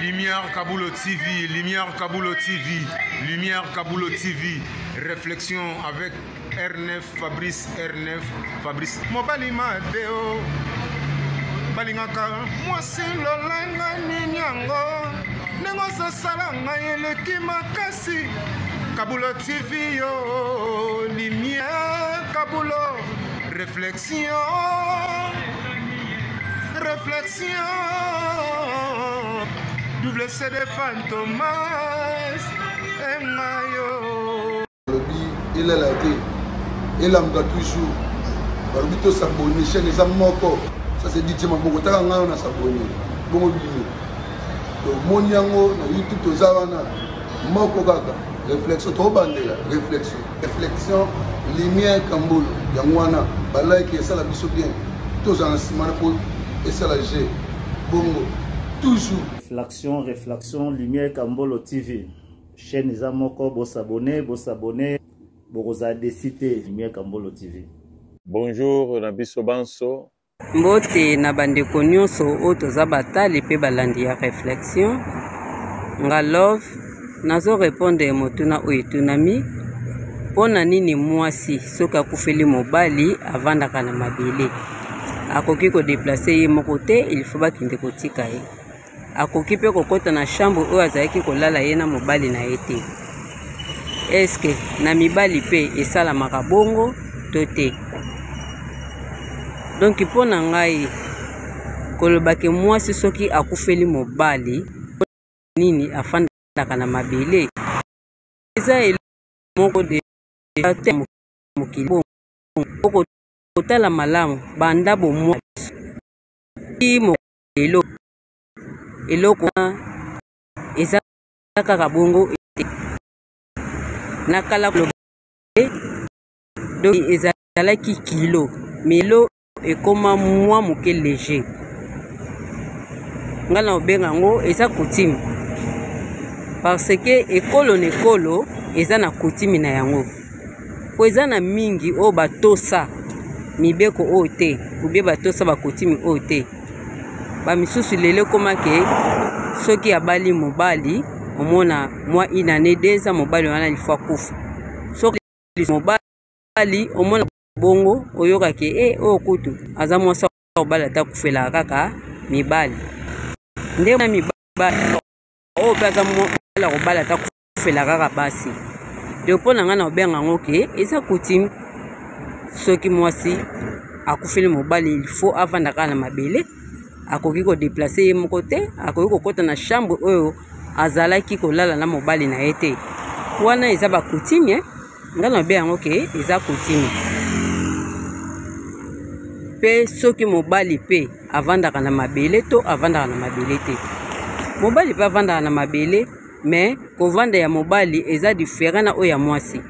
Lumière Kaboulo TV, Lumière Kaboulo TV, Lumière Kaboulo TV. Réflexion avec R9, Fabrice R9, Fabrice. Mobali Madeo, Balingaka, moi c'est l'olanga ninyango, nengo salanga yeleki makasi. Kaboulo TV yo, Lumière Kaboulo, réflexion. Réflexion, double CD Fantomas, Mayo. Il est là, il a toujours. Il a s'abonner, chaîne les amoko. Ça c'est dit, on a s'abonner. Bon, mon yango, YouTube, tout ça, moko gaga. Réflexion, trop bandela. Réflexion, réflexion, lumière Kambolo. Yangwana, balai qui est ça la biso bien. Tous en ciment pour. Et ça la G. Bongo. Toujours. Réflexion, Lumière Kambolo TV. Chaîne Zamoko, vous s'abonnez, vous avez cité Lumière Kambolo TV. Bonjour, Nabiso Banso. Mbote na bandeko nyonso oyo toza batali pe balandi ya réflexion. Nga love, nazo répondre motuna oyo etunami. Pona nini mwasi soki akufeli mobali avandaka na mabele. Akoki ko déplacer ye moko te, il faut bakinde kotika ye. Akoki pe kokota na chambre oyo azalaki kolala ye na mobali na ye te. Eske na mibali pe esalamaka bongo to te? Donc mpona ngai kolobake mwasi soki akufeli mobali nini afandaka na mabele. Eza moko de mokili bongo kotala malamu banda bomwa eloko eza kaka bongo nakala donc ezalaki kilo melo ekoma mwa moke léger nga na obenga ngo eza coutume parce que ekolo na ekolo eza na coutume na yango po eza na mingi o batosa mibeko oyo te ubie batosa bakotimi oyo te bamisusu lelo komake soki abali mobali omona mwa inane deza mobali wana lifwa kufa soki mobali omona bongo oyokake oyo kutu aza mwasa mobali ata kufela kaka mibali nde na mibali oyo pe aza mobali kobali ata kufela kaka basi de mpo na nga na obenga ngo ke eza kutimi soki mwasi akufeli mobali il faut avandaka na mabele akoki ko déplacer ye moko te akoki kokota na chambre oyo azalaki kolala na mobali na ye te wana eza bakutime nga na be yango ke eza kutime pe soki mobali pe avandaka na mabele to avandaka na mabele te mobali pe avandaka na mabele mais kovanda ya mobali eza différent na oyo ya mwasi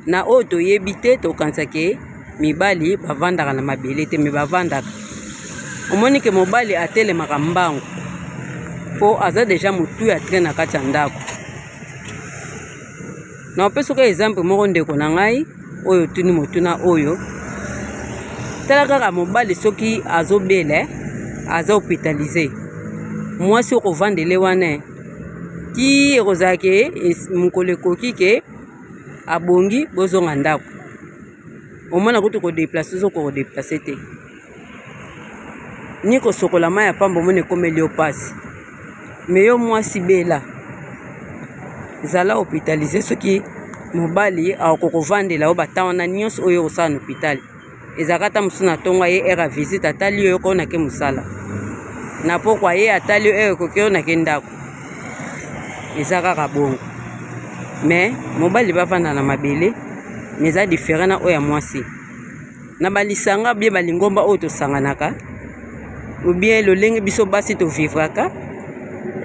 na oyo toyebi te tokanisa ke mibali bavandaka na mabele te me bavandaka omoni ke mobali atelemaka mbango po aza deja motu ya tre na kati ya ndako na opesoka exemple moko ndeko na ngai oyo tuni motuna oyo tala kaka mobali soki azobele aza hospitalize mwasi okovandele wana ki ekozala ke mokolo ekoki ke abongi bozonga ndako omona kutu kodéplace ozo kodéplace te ni kosokola mai ya pamba omona ekomeli yo pasi me yo mwasi bela zala hospitalize soki mobali akokovandela yo bata wana nyonso oyo kosala na hôpital ezalaka ata mosusu na ntongo ye ere visite atali oyo okonake mosala na pokwa ye atali oyo ekoki onake ndako eza kaka bongo mais mobali bavanda na mabele mais eza différent na oyo ya mwasi na balisanga bie balingomba oyo tosanganaka ou bien lolenge biso basi tovivraka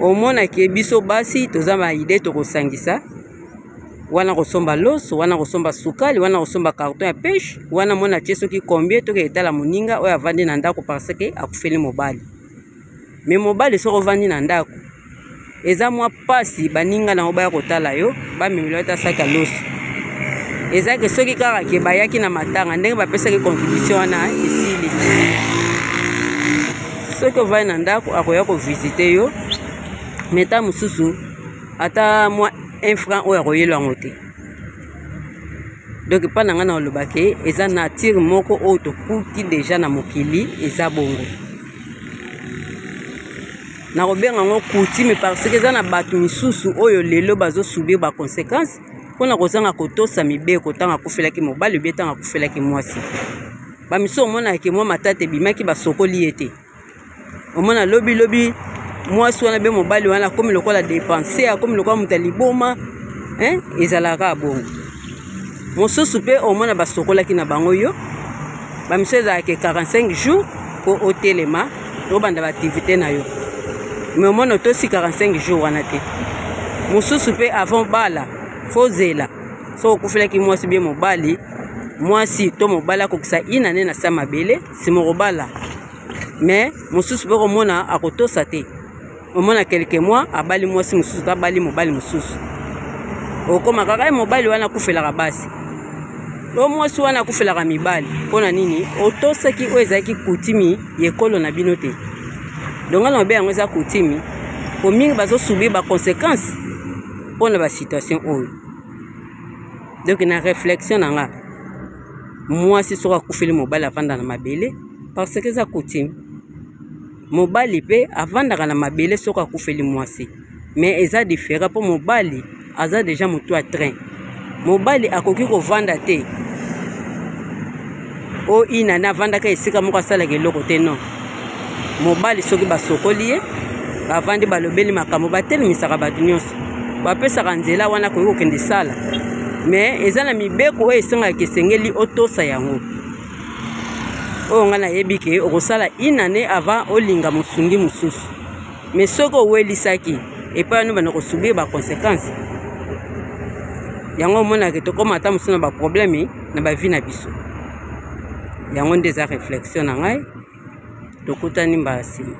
omonake biso basi toza baide tokosangisa wana kosomba loso wana kosomba sukali wana kosomba carton ya pêche wana mona tie soki combien toke etala moninga oyo avandi na ndako parce que akufeli mobali mais mobali soko ovandi na ndako eza mwa pasi baninga na obaya kotala yo bamemela ata saka loso eza ke soki kaka ke bayaki na matanga ndenge bapesaki contribution wana esili soki ovandi na ndako akoya kovisite yo meta mosusu ata mwa 1 franc oyo akoyelwa yango te. Donc mpa na nga na oloba ke eza nature moko oyo tokuti deja na mokili eza bongo. Nakobenga yango coutume parce que eza na bato misusu oyo lelo bazosubir baconséquence mpona kozanga kotosa mibeko ntango akufelaki mobali obi ntango akufelaki mwasi. Bamiso omonaki mwa matata ebimaki basokoli ye te. Omona lobi mwasi wana be mobali wana akomi lokola dépenser akomi lokola moto liboma ezalaka bongo. Mosusu mpe omona basokolaki na bango yo bamiso ezalaki 45 jours mpo otelema tobanda baaktivité na yo. Mais omona otosi 45 jours wana te. Mosusu mpe avant bala fozela so okufelaki mwasi be mobali mwasi to mobali akokisa inane na sa mabele simokobala. Mais mosusu mpe komona akotosa te. Omona quelques mois abali mwasi mosusu tabali mobali mosusu. Okoma kaka mobali wana akufelaka basi. Lo mwasi wana akufelaka mibali. Mpona nini? Otosaki oyo ezalaki kutimi yekolo na bino te. Donc on a eza kutimi po mingi bazosubir baconséquence mpona basituation oyo. Donc na réflexion na nga mwasi soki akufeli mobali avanda na mabele parce que eza kutimi. Mobali mpe avandaka na mabele soki akufeli mwasi. Mais eza différent mpo mobali aza déjà motu a train. Mobali akoki kovanda te o inane avandaka esika moko asalaka eloko te non. Mobali soki basokoli ye bavandi balobeli makambo batelemisaka bato nyonso bapesaka nzela wana koki kokende sala. Mais eza na mibeko oyo esengaka esengeli otosa yango oyo nga nayebi ke okosala inane avant olinga mosungi mosusu. Mais soki owelisaki epai wana bana kosubir baconséquence yango omonaka tokoma ata mosusu na baproblème na bavi na biso. Yango nde eza réflexion na ngai tokutani mbala nsima.